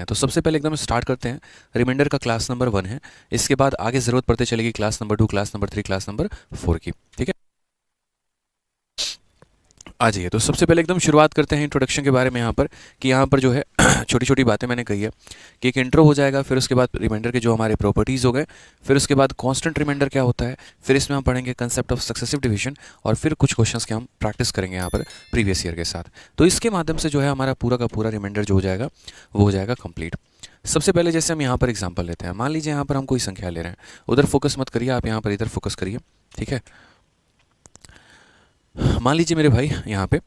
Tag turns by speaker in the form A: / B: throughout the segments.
A: हैं। तो सबसे पहले एकदम स्टार्ट करते हैं। रिमाइंडर का क्लास नंबर 1 है, इसके बाद आगे ज़रूरत पड़ते चलेगी class number 2, class number 3, class number 4 की। ठीक है, आ जाइए। तो सबसे पहले एकदम शुरुआत करते हैं इंट्रोडक्शन के बारे में यहाँ पर, कि यहाँ पर जो है छोटी छोटी बातें मैंने कही है कि एक इंट्रो हो जाएगा, फिर उसके बाद रिमाइंडर के जो हमारे प्रॉपर्टीज़ हो गए, फिर उसके बाद कांस्टेंट रिमाइंडर क्या होता है, फिर इसमें हम पढ़ेंगे कंसेप्ट ऑफ सक्सेसिव डिवीजन, और फिर कुछ क्वेश्चंस के हम प्रैक्टिस करेंगे यहाँ पर प्रीवियस ईयर के साथ। तो इसके माध्यम से जो है हमारा पूरा का पूरा रिमाइंडर जो हो जाएगा वो हो जाएगा कंप्लीट। सबसे पहले जैसे हम यहाँ पर एग्जाम्पल लेते हैं, मान लीजिए यहाँ पर हम कोई संख्या ले रहे हैं, उधर फोकस मत करिए, आप यहाँ पर इधर फोकस करिए। ठीक है, मान लीजिए मेरे भाई यहाँ पे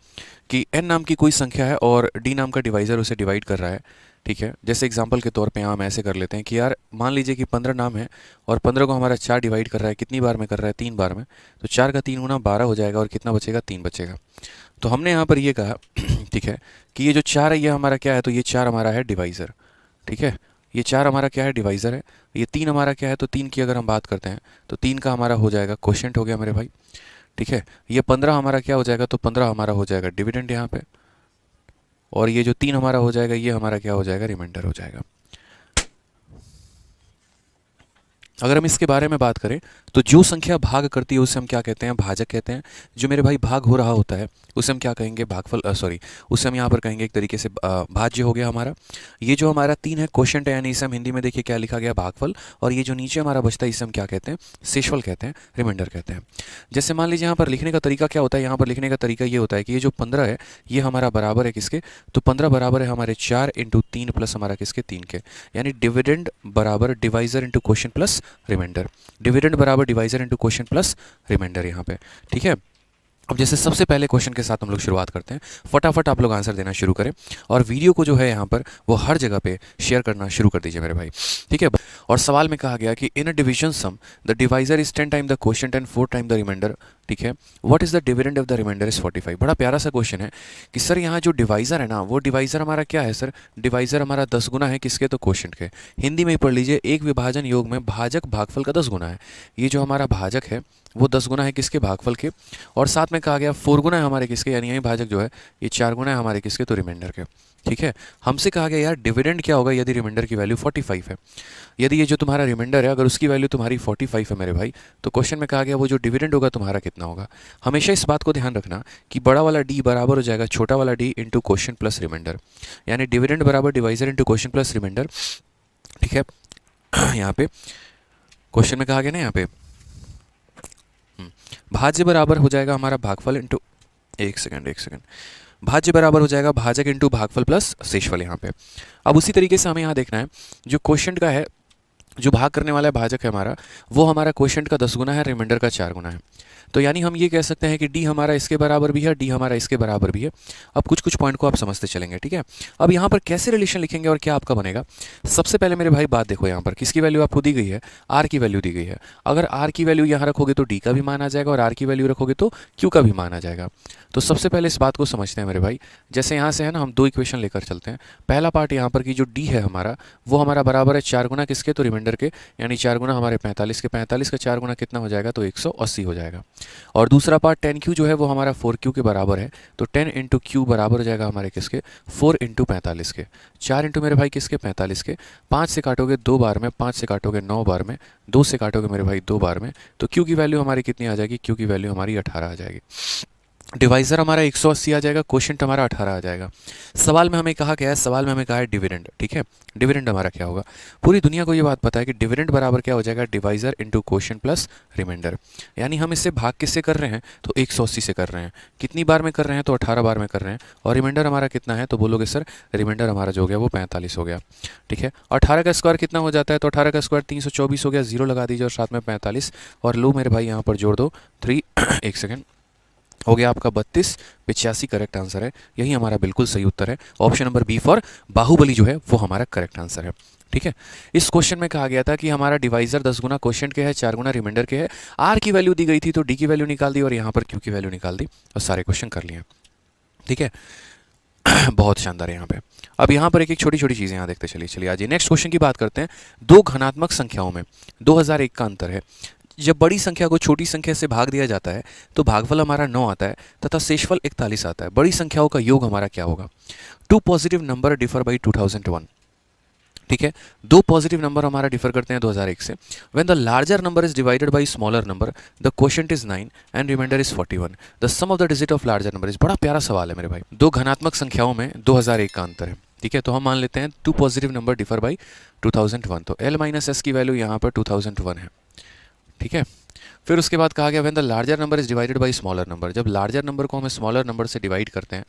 A: कि n नाम की कोई संख्या है और d नाम का डिवाइज़र उसे डिवाइड कर रहा है। ठीक है, जैसे एग्जांपल के तौर पे यहाँ हम ऐसे कर लेते हैं कि यार मान लीजिए कि 15 नाम है और 15 को हमारा 4 डिवाइड कर रहा है, कितनी बार में कर रहा है, 3 बार में। तो 4 का 3 गुना 12 हो जाएगा, और कितना बचेगा, 3 बचेगा। तो हमने यहाँ पर ये कहा ठीक है कि ये जो 4 है ये हमारा क्या है, तो ये 4 हमारा है डिवाइज़र। ठीक है, ये 4 हमारा क्या है, डिवाइज़र है। ये 3 हमारा क्या है, तो 3 की अगर हम बात करते हैं तो 3 का हमारा हो जाएगा क्वोशिएंट हो गया मेरे भाई। ठीक है, ये 15 हमारा क्या हो जाएगा, तो 15 हमारा हो जाएगा डिविडेंड यहाँ पे, और ये जो 3 हमारा हो जाएगा ये हमारा क्या हो जाएगा, रिमाइंडर हो जाएगा। अगर हम इसके बारे में बात करें तो जो संख्या भाग करती है उसे हम क्या कहते हैं, भाजक कहते हैं। जो मेरे भाई भाग हो रहा होता है उसे हम क्या कहेंगे, भागफल, सॉरी, उसे हम यहाँ पर कहेंगे एक तरीके से भाज्य हो गया हमारा। ये जो हमारा 3 है क्वोशिएंट है, यानी इसे हम हिंदी में देखिए क्या लिखा गया, भागफल। और ये जो नीचे हमारा बचता है इसे हम क्या कहते हैं, शेषफल कहते हैं, रिमाइंडर कहते हैं। जैसे मान लीजिए यहाँ पर लिखने का तरीका क्या होता है, यहाँ पर लिखने का तरीका ये होता है कि ये जो 15 है ये हमारा बराबर है किसके, तो 15 बराबर है हमारे 4 × 3 प्लस हमारा किसके, 3 के, यानी डिविडेंड बराबर divisor into quotient plus remainder. Dividend बराबर divisor into quotient plus remainder यहाँ पे। ठीक है, अब जैसे सबसे पहले क्वेश्चन के साथ हम लोग शुरुआत करते हैं। फटाफट आप लोग आंसर देना शुरू करें, और वीडियो को जो है यहाँ पर वो हर जगह पे शेयर करना शुरू कर दीजिए मेरे भाई। ठीक है, और सवाल में कहा गया कि in a division sum the divisor is 10 time the quotient and 4 time the remainder. ठीक है, what is the dividend of the remainder is 45। बड़ा प्यारा सा क्वेश्चन है कि सर यहाँ जो डिवाइजर है ना, वो डिवाइजर हमारा क्या है सर, डिवाइजर हमारा 10 गुना है किसके, तो क्वोशिएंट के। हिंदी में ही पढ़ लीजिए, एक विभाजन योग में भाजक भागफल का 10 गुना है। ये जो हमारा भाजक है वो 10 गुना है किसके, भागफल के, और साथ में कहा गया 4 गुना है हमारे किसके, यानी यही भाजक जो है ये 4 गुना है हमारे किसके, तो रिमाइंडर के। ठीक है, हमसे कहा गया यार डिविडेंड क्या होगा यदि रिमाइंडर की वैल्यू 45 है। यदि ये जो तुम्हारा रिमाइंडर है अगर उसकी वैल्यू तुम्हारी 45 है मेरे भाई, तो क्वेश्चन में कहा गया वो जो डिविडेंड होगा तुम्हारा कितना होगा। हमेशा इस बात को ध्यान रखना कि बड़ा वाला डी बराबर हो जाएगा छोटा वाला D into quotient plus remainder, यानी डिविडेंड बराबर divisor into quotient plus remainder. ठीक है, यहाँ पे क्वेश्चन में कहा गया ना, यहाँ पे भाज्य बराबर हो जाएगा हमारा भागफल इंटू, एक सेकंड, भाज्य बराबर हो जाएगा भाजक इंटू भागफल प्लस शेषफल यहाँ पे। अब उसी तरीके से हमें यहाँ देखना है जो क्वोशिएंट का है, जो भाग करने वाला भाजक है हमारा, वो हमारा क्वोशिएंट का 10 गुना है, रिमाइंडर का 4 गुना है। तो यानी हम ये कह सकते हैं कि डी हमारा इसके बराबर भी है, डी हमारा इसके बराबर भी है। अब कुछ कुछ पॉइंट को आप समझते चलेंगे। ठीक है, अब यहाँ पर कैसे रिलेशन लिखेंगे और क्या आपका बनेगा। सबसे पहले मेरे भाई बात देखो, यहाँ पर किसकी वैल्यू आपको दी गई है, आर की वैल्यू दी गई है। अगर आर की वैल्यू यहाँ रखोगे तो डी का भी मान आ जाएगा, और आर की वैल्यू रखोगे तो क्यू का भी मान आ जाएगा। तो सबसे पहले इस बात को समझते हैं मेरे भाई। जैसे यहाँ से है ना, हम 2 इक्वेशन लेकर चलते हैं। पहला पार्ट यहाँ पर की जो डी है हमारा, वो हमारा बराबर है 4 गुना किसके, तो रिमाइंडर के, यानी 4 गुना हमारे 45 के, 45 का 4 गुना कितना हो जाएगा, तो 180 हो जाएगा। और दूसरा पार्ट 10Q जो है वो हमारा 4Q के बराबर है, तो 10 × Q बराबर हो जाएगा हमारे किसके, 4 × 45 के, 4 इंटू मेरे भाई किसके, 45 के। 5 से काटोगे 2 बार में, 5 से काटोगे 9 बार में, 2 से काटोगे मेरे भाई 2 बार में, तो Q की वैल्यू हमारी कितनी आ जाएगी, Q की वैल्यू हमारी 18 आ जाएगी। डिवाइजर हमारा 180 आ जाएगा, क्वोशिएंट हमारा 18 आ जाएगा। सवाल में हमें कहा गया है, सवाल में हमें कहा है डिविडेंड। ठीक है, डिविडेंड हमारा क्या होगा, पूरी दुनिया को ये बात पता है कि डिविडेंड बराबर क्या हो जाएगा, divisor into quotient plus remainder. यानी हम इससे भाग किससे कर रहे हैं, तो 180 से कर रहे हैं। कितनी बार में कर रहे हैं, तो 18 बार में कर रहे हैं। और रिमाइंडर हमारा कितना है, तो बोलोगे सर रिमाइंडर हमारा जो हो गया वो 45 हो गया। ठीक है, 18 का स्क्वायर कितना हो जाता है, तो 18 का स्क्वायर 324 हो गया। 0 लगा दीजिए और साथ में 45, और लो मेरे भाई यहाँ पर जोड़ दो 3 एक सेकेंड, हो गया आपका 32, 85 करेक्ट आंसर है। यही हमारा बिल्कुल सही उत्तर है। Option number B for Baahubali जो है वो हमारा करेक्ट आंसर है। ठीक है, इस क्वेश्चन में कहा गया था कि हमारा डिवाइजर 10 गुना क्वोशिएंट के है, 4 गुना रिमाइंडर के है। आर की वैल्यू दी गई थी तो डी की वैल्यू निकाल दी, और यहाँ पर क्यू की वैल्यू निकाल दी, और सारे क्वेश्चन कर लिए। ठीक है, बहुत शानदार है यहाँ पे। अब यहाँ पर एक एक छोटी छोटी चीज़ें यहाँ देखते चलिए आज नेक्स्ट क्वेश्चन की बात करते हैं। 2 घनात्मक संख्याओं में 2001 का अंतर है। जब बड़ी संख्या को छोटी संख्या से भाग दिया जाता है तो भागफल हमारा 9 आता है तथा शेषफल 41 आता है। बड़ी संख्याओं का योग हमारा क्या होगा। 2 पॉजिटिव नंबर डिफर बाई 2001। ठीक है, दो पॉजिटिव नंबर हमारा डिफर करते हैं 2001 से। When the larger number is divided by smaller number the quotient is 9 and remainder is 41, the sum of the digit of larger number is. बड़ा प्यारा सवाल है मेरे भाई। दो घनात्मक संख्याओं में 2001 का अंतर है। ठीक है, तो हम मान लेते हैं two positive number differ by 2001, तो L माइनस एस की वैल्यू यहाँ पर 2001 है। ठीक है, फिर उसके बाद कहा गया when the larger number is divided by smaller number, जब लार्जर नंबर को हम स्मॉलर नंबर से डिवाइड करते हैं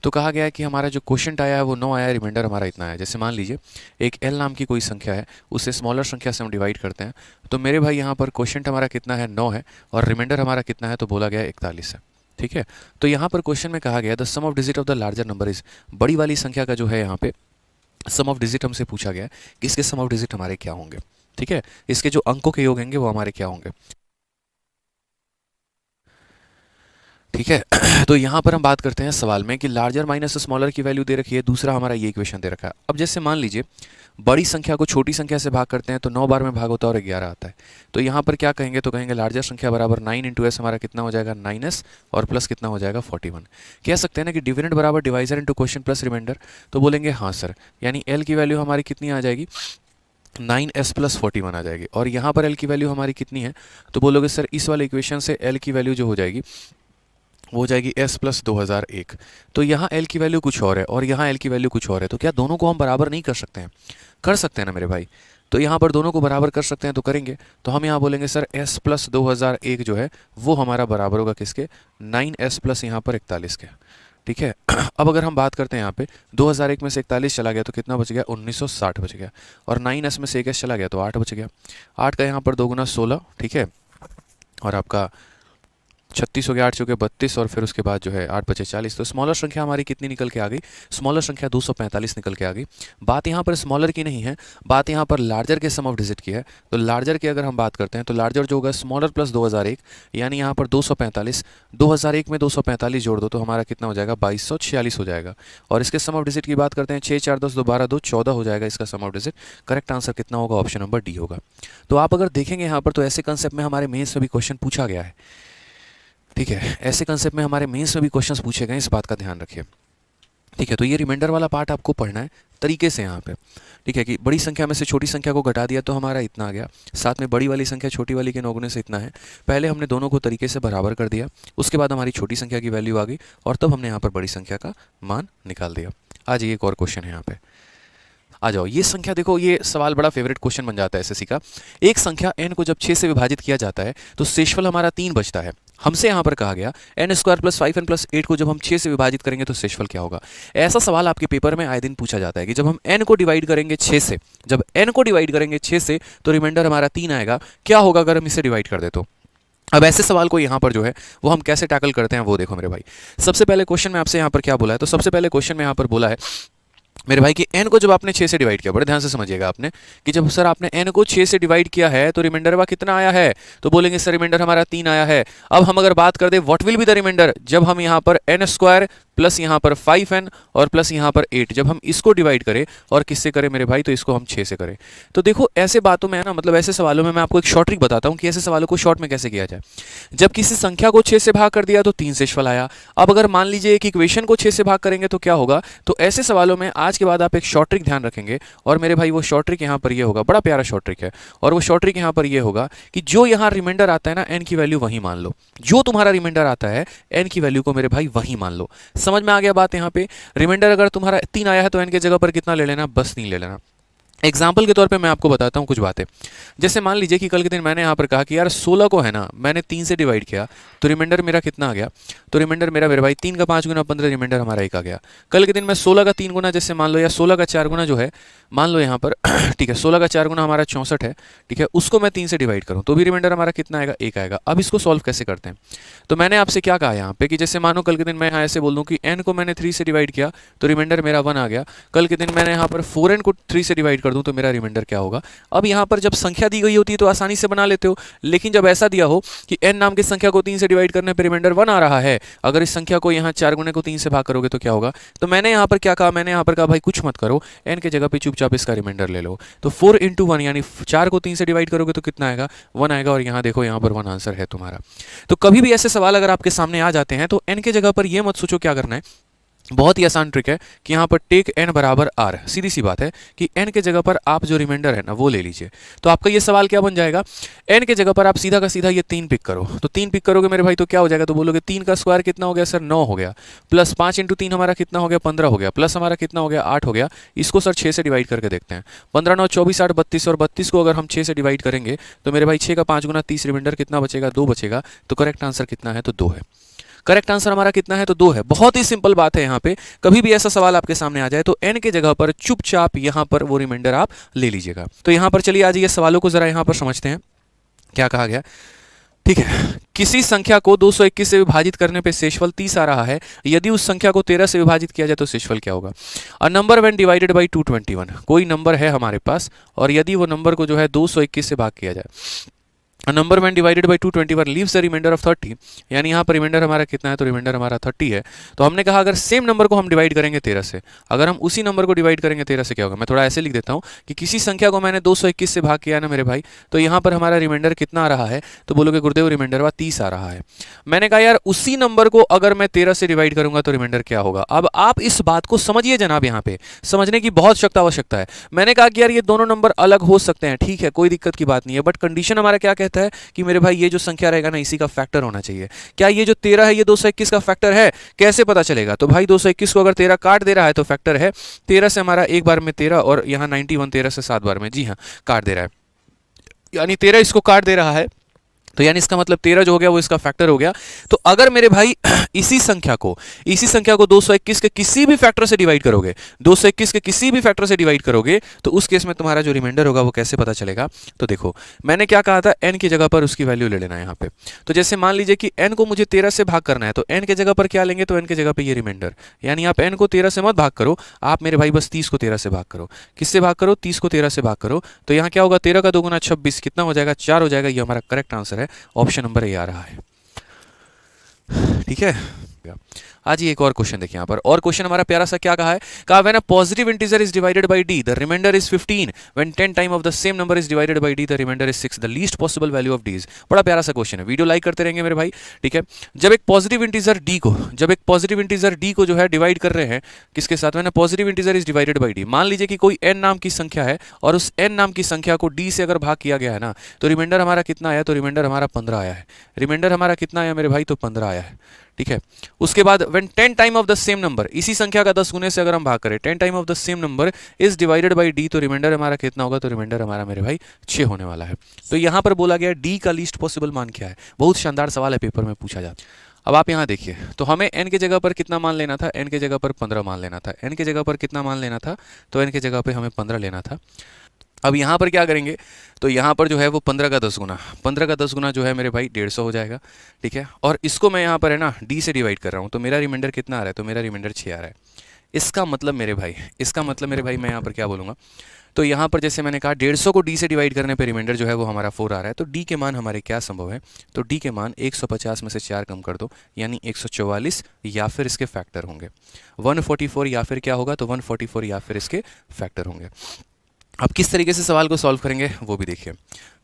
A: तो कहा गया है कि हमारा जो क्वोशिएंट आया है वो 9 आया है, रिमाइंडर हमारा इतना है। जैसे मान लीजिए एक L नाम की कोई संख्या है, उससे स्मॉलर संख्या से हम डिवाइड करते हैं, तो मेरे भाई यहाँ पर क्वोशिएंट हमारा कितना है 9 है, और रिमाइंडर हमारा कितना है तो बोला गया 41 है। ठीक है, तो यहाँ पर क्वेश्चन में कहा गया the sum of digit of the larger number is, बड़ी वाली संख्या का जो है यहाँ पे सम ऑफ डिजिट हमसे पूछा गया है कि इसके सम ऑफ डिजिट हमारे क्या होंगे। ठीक है, इसके जो अंकों के योग होंगे वो हमारे क्या होंगे। ठीक है, तो यहाँ पर हम बात करते हैं सवाल में कि लार्जर माइनस स्मॉलर की वैल्यू दे रखी है, दूसरा हमारा ये इक्वेशन दे रखा है। अब जैसे मान लीजिए बड़ी संख्या को छोटी संख्या से भाग करते हैं तो 9 बार में भाग होता है और 11 आता है, तो यहाँ पर क्या कहेंगे, तो कहेंगे लार्जर संख्या बराबर 9 इंटू एस, हमारा कितना हो जाएगा 9s, और प्लस कितना हो जाएगा 41। कह सकते हैं ना कि डिविडेंड बराबर divisor into quotient plus remainder, तो बोलेंगे हाँ सर, यानी L की वैल्यू हमारी कितनी आ जाएगी 9s प्लस 41 आ जाएगी, और यहाँ पर L की वैल्यू हमारी कितनी है, तो बोलोगे सर इस वाले इक्वेशन से L की वैल्यू जो हो जाएगी वो हो जाएगी s प्लस 2001। तो यहाँ L की वैल्यू कुछ और है और यहाँ L की वैल्यू कुछ और है, तो क्या दोनों को हम बराबर नहीं कर सकते हैं? कर सकते हैं ना मेरे भाई। तो यहाँ पर दोनों को बराबर कर सकते हैं, तो करेंगे। तो हम यहाँ बोलेंगे सर s प्लस 2001 जो है वो हमारा बराबर होगा किसके, 9s प्लस यहाँ पर 41 के। ठीक है, अब अगर हम बात करते हैं यहाँ पे 2001 में से 41 चला गया तो कितना बच गया, 1960 बच गया, और 9s में से 1s चला गया तो 8 बच गया। 8 का यहाँ पर 2 गुना 16, ठीक है, और आपका 36 हो गया, 8 चौके 32, और फिर उसके बाद जो है 8 बचे 40। तो स्मॉलर संख्या हमारी कितनी निकल के आ गई, स्मॉलर संख्या 245 निकल के आ गई। बात यहाँ पर स्मॉलर की नहीं है, बात यहाँ पर लार्जर के सम ऑफ डिजिट की है। तो लार्जर की अगर हम बात करते हैं तो लार्जर जो होगा स्मॉलर प्लस 2001, यानी यहाँ पर 245, 2001 में 245 जोड़ दो तो हमारा कितना हो जाएगा 2246 हो जाएगा। और इसके सम ऑफ डिजिट की बात करते हैं 6 4 10 2 12 2 14 हो जाएगा इसका सम ऑफ डिजिट। करेक्ट आंसर कितना होगा, ऑप्शन नंबर डी होगा। तो आप अगर देखेंगे यहाँ पर तो ऐसे कंसेप्ट में हमारे मेंस में भी क्वेश्चन पूछा गया है। ठीक है, ऐसे कंसेप्ट में हमारे मेंस में भी क्वेश्चंस पूछे गए, इस बात का ध्यान रखिए। ठीक है, तो ये रिमाइंडर वाला पार्ट आपको पढ़ना है तरीके से यहाँ पे। ठीक है, कि बड़ी संख्या में से छोटी संख्या को घटा दिया तो हमारा इतना आ गया, साथ में बड़ी वाली संख्या छोटी वाली के 9 गुने से इतना है। पहले हमने दोनों को तरीके से बराबर कर दिया, उसके बाद हमारी छोटी संख्या की वैल्यू आ गई, और तब हमने यहाँ पर बड़ी संख्या का मान निकाल दिया। आ जाइए, एक और क्वेश्चन है यहाँ पे, आ जाओ। ये संख्या देखो, ये सवाल बड़ा फेवरेट क्वेश्चन बन जाता है एसएससी का। एक संख्या n को जब 6 से विभाजित किया जाता है तो शेषफल हमारा 3 बचता है। हमसे यहाँ पर कहा गया n square plus 5n plus 8 को जब हम 6 से विभाजित करेंगे तो शेषफल क्या होगा। ऐसा सवाल आपके पेपर में आए दिन पूछा जाता है कि जब हम n को डिवाइड करेंगे 6 से, जब n को डिवाइड करेंगे 6 से तो रिमाइंडर हमारा 3 आएगा, क्या होगा अगर हम इसे डिवाइड कर दे तो। अब ऐसे सवाल को यहाँ पर जो है वो हम कैसे टैकल करते हैं वो देखो मेरे भाई। सबसे पहले क्वेश्चन में आपसे यहाँ पर क्या बोला है, तो सबसे पहले क्वेश्चन में यहाँ पर बोला है मेरे भाई कि n को जब आपने 6 से डिवाइड किया, बड़े ध्यान से समझिएगा आपने, कि जब सर आपने n को 6 से डिवाइड किया है तो रिमाइंडर वा कितना आया है, तो बोलेंगे सर रिमाइंडर हमारा 3 आया है। अब हम अगर बात कर दे what will be the remainder, जब हम यहाँ पर n स्क्वायर प्लस यहाँ पर 5n और प्लस यहाँ पर 8, जब हम इसको डिवाइड करें और किससे करें मेरे भाई, तो इसको हम 6 से करें। तो देखो ऐसे बातों में है ना, मतलब ऐसे सवालों में मैं आपको एक शॉर्ट ट्रिक बताता हूँ कि ऐसे सवालों को शॉर्ट में कैसे किया जाए। जब किसी संख्या को 6 से भाग कर दिया तो 3 शेषफल आया। अब अगर मान लीजिए एक इक्वेशन को 6 से भाग करेंगे तो क्या होगा। तो ऐसे सवालों में आज के बाद आप एक शॉर्ट ट्रिक ध्यान रखेंगे, और मेरे भाई वो शॉर्ट ट्रिक यहाँ पर ये होगा, बड़ा प्यारा शॉर्ट ट्रिक है, और वो शॉर्ट ट्रिक यहाँ पर ये होगा कि जो यहाँ रिमाइंडर आता है ना n की वैल्यू वही मान लो, जो तुम्हारा रिमाइंडर आता है n की वैल्यू को मेरे भाई वही मान लो। समझ में आ गया बात। यहाँ पे रिमाइंडर अगर तुम्हारा 3 आया है तो n के जगह पर कितना ले लेना, बस 3 ले लेना। एग्जाम्पल के तौर पे मैं आपको बताता हूँ कुछ बातें। जैसे मान लीजिए कि कल के दिन मैंने यहाँ पर कहा कि यार 16 को है ना मैंने 3 से डिवाइड किया तो रिमाइंडर मेरा कितना आ गया, तो रिमाइंडर मेरा मेरे भाई 3 का 5 गुना 15, रिमाइंडर हमारा 1 आ गया। कल के दिन मैं 16 का 3 गुना जैसे मान लो, या 16 का 4 गुना जो है मान लो यहाँ पर ठीक है, 16 का 4 गुना हमारा 64 है, ठीक है, उसको मैं 3 से डिवाइड करूँ तो भी रिमाइंडर हमारा कितना आएगा, 1 आएगा। अब इसको सॉल्व कैसे करते हैं, तो मैंने आपसे क्या कहा यहाँ पे कि जैसे मानो कल के दिन मैं यहाँ ऐसे बोल दूँ कि n को मैंने 3 से डिवाइड किया तो रिमाइंडर मेरा 1 आ गया। कल के दिन मैंने यहाँ पर 4n को 3 से डिवाइड कर दूँ तो मेरा रिमाइंडर क्या होगा। अब यहाँ पर जब संख्या दी गई होती है तो आसानी से बना लेते हो, लेकिन जब ऐसा दिया हो कि n नाम की संख्या को 3 से डिवाइड करने पर रिमाइंडर 1 आ रहा है, अगर इस संख्या को यहाँ 4 गुने को 3 से भाग करोगे तो क्या होगा। तो मैंने यहाँ पर क्या कहा, मैंने यहाँ पर कहा भाई कुछ मत करो, n के जगह पे चुपचाप इसका रिमाइंडर ले लो। तो 4 इंटू 1 यानी 4 को 3 से डिवाइड करोगे तो कितना आएगा, 1 आएगा, और यहाँ देखो यहाँ पर 1 आंसर है तुम्हारा। तो कभी भी ऐसे सवाल अगर आपके सामने आ जाते हैं तो n के जगह पर ये मत सोचो क्या करना है बहुत ही आसान ट्रिक है कि यहाँ पर टेक n बराबर r, सीधी सी बात है कि n के जगह पर आप जो रिमाइंडर है ना वो ले लीजिए। तो आपका ये सवाल क्या बन जाएगा, n के जगह पर आप सीधा का सीधा ये 3 पिक करो, तो 3 पिक करोगे मेरे भाई तो क्या हो जाएगा, तो बोलोगे 3 का स्क्वायर कितना हो गया सर, 9 हो गया, प्लस 5 इंटू 3 हमारा कितना हो गया, 15 हो गया, प्लस हमारा कितना हो गया, 8 हो गया। इसको सर 6 से डिवाइड करके देखते हैं, 15 9 24 8 32, और 32 को अगर हम 6 से डिवाइड करेंगे तो मेरे भाई 6 का 5 गुना 30, रिमाइंडर कितना बचेगा, 2 बचेगा। तो करेक्ट आंसर कितना है, तो 2 है। करेक्ट आंसर हमारा कितना है, तो 2 है। बहुत ही सिंपल बात है। यहाँ पे कभी भी ऐसा सवाल आपके सामने आ जाए तो n के जगह पर चुपचाप यहाँ पर वो रिमाइंडर आप ले लीजिएगा। तो यहाँ पर चलिए आज ये सवालों को जरा यहाँ पर समझते हैं क्या कहा गया। ठीक है, किसी संख्या को 221 से विभाजित करने पे शेषफल 30 आ रहा है, यदि उस संख्या को 13 से विभाजित किया जाए तो शेषफल क्या होगा। A number when divided by 221, कोई नंबर है हमारे पास और यदि वो नंबर को जो है 221 से भाग किया जाए। A number when divided by 221 leaves the remainder of 30, यानी यहाँ पर रिमाइंडर हमारा कितना है, तो रिमाइंडर हमारा 30 है। तो हमने कहा अगर सेम नंबर को हम डिवाइड करेंगे 13 से, अगर हम उसी नंबर को डिवाइड करेंगे 13 से क्या होगा। मैं थोड़ा ऐसे लिख देता हूँ कि किसी संख्या को मैंने 221 से भाग किया है ना मेरे भाई, तो यहाँ पर हमारा रिमाइंडर कितना आ रहा है, तो बोलोगे गुरुदेव रिमाइंडर 30 आ रहा है। मैंने कहा यार उसी नंबर को अगर मैं 13 से डिवाइड करूंगा तो रिमाइंडर क्या होगा। अब आप इस बात को समझिए जनाब, यहाँ पे समझने की बहुत सख्त आवश्यकता है। मैंने कहा कि यार ये दोनों नंबर अलग हो सकते हैं, ठीक है कोई दिक्कत की बात नहीं है, बट कंडीशन हमारा क्या कहता है कि मेरे भाई ये जो संख्या रहेगा ना इसी का फैक्टर होना चाहिए। क्या ये जो 13 है ये 221 का फैक्टर है, कैसे पता चलेगा, तो भाई 221 को अगर 13 काट दे रहा है तो फैक्टर है। 13 से हमारा एक बार में 13 और यहाँ 91 13 से 7 बार में, जी हाँ काट दे रहा है, यानी 13 इसको काट दे रहा है, तो यानी इसका मतलब 13 जो हो गया वो इसका फैक्टर हो गया। तो अगर मेरे भाई इसी संख्या को 221 के किसी भी फैक्टर से डिवाइड करोगे, 221 के किसी भी फैक्टर से डिवाइड करोगे, तो उस केस में तुम्हारा जो रिमाइंडर होगा वो कैसे पता चलेगा। तो देखो मैंने क्या कहा था, n की जगह पर उसकी वैल्यू ले लेना है यहाँ पे। तो जैसे मान लीजिए कि n को मुझे 13 से भाग करना है, तो n के जगह पर क्या लेंगे, तो n के जगह पर ये रिमाइंडर, यानी आप n को 13 से मत भाग करो, आप मेरे भाई बस 30 को 13 से भाग करो। किससे भाग करो, 30 को 13 से भाग करो। तो यहाँ क्या होगा, 13 का 2 गुना 26 कितना हो जाएगा, 4 हो जाएगा। ये हमारा करेक्ट आंसर है, ऑप्शन नंबर ए आ रहा है। ठीक है, आज ये एक और क्वेश्चन देखिए यहाँ पर, और क्वेश्चन हमारा प्यारा सा क्या कहा है, कहा when a positive integer is divided by d the remainder is 15, when 10 time of the same number is divided by d the remainder is 6, the least possible value of d is. बड़ा प्यारा सा question है, video like करते रहेंगे मेरे भाई। ठीक है, जब एक पॉजिटिव इंटीजर d को जो है डिवाइड कर रहे हैं किसके साथ, when a positive integer is divided by d, मान लीजिए कि कोई n नाम की संख्या है और उस n नाम की संख्या को d से अगर भाग किया गया है ना, तो रिमाइंडर हमारा कितना आया, तो रिमाइंडर हमारा 15 आया है। रिमाइंडर हमारा कितना आया मेरे भाई, तो 15 आया है। ठीक है, उसके बाद when 10 time of the same number, इसी संख्या का 10 गुने से अगर हम भाग करें, 10 time of the same number is divided by d, तो रिमाइंडर हमारा कितना होगा, तो रिमाइंडर हमारा मेरे भाई 6 होने वाला है। तो यहां पर बोला गया d का लीस्ट पॉसिबल मान क्या है, बहुत शानदार सवाल है, पेपर में पूछा जाता है। अब आप यहाँ देखिए, तो हमें n के जगह पर कितना मान लेना था, n के जगह पर 15 मान लेना था, n के जगह पर कितना मान लेना था, तो n के जगह पर हमें 15 लेना था। अब यहाँ पर क्या करेंगे, तो यहाँ पर जो है वो 15 का 10 गुना, 15 का 10 गुना जो है मेरे भाई 150 हो जाएगा। ठीक है, और इसको मैं यहाँ पर है ना d से डिवाइड कर रहा हूँ, तो मेरा रिमाइंडर कितना आ रहा है, तो मेरा रिमाइंडर 6 आ रहा है। इसका मतलब मेरे भाई मैं यहाँ पर क्या बोलूँगा, तो यहाँ पर जैसे मैंने कहा 150 को d से डिवाइड करने पे रिमाइंडर जो है वो हमारा 4 आ रहा है। तो d के मान हमारे क्या संभव है, तो d के मान 150 में से 4 कम कर दो, यानी 144, या फिर इसके फैक्टर होंगे 144, या फिर क्या होगा, तो 144 या फिर इसके फैक्टर होंगे। अब किस तरीके से सवाल को सॉल्व करेंगे वो भी देखिए।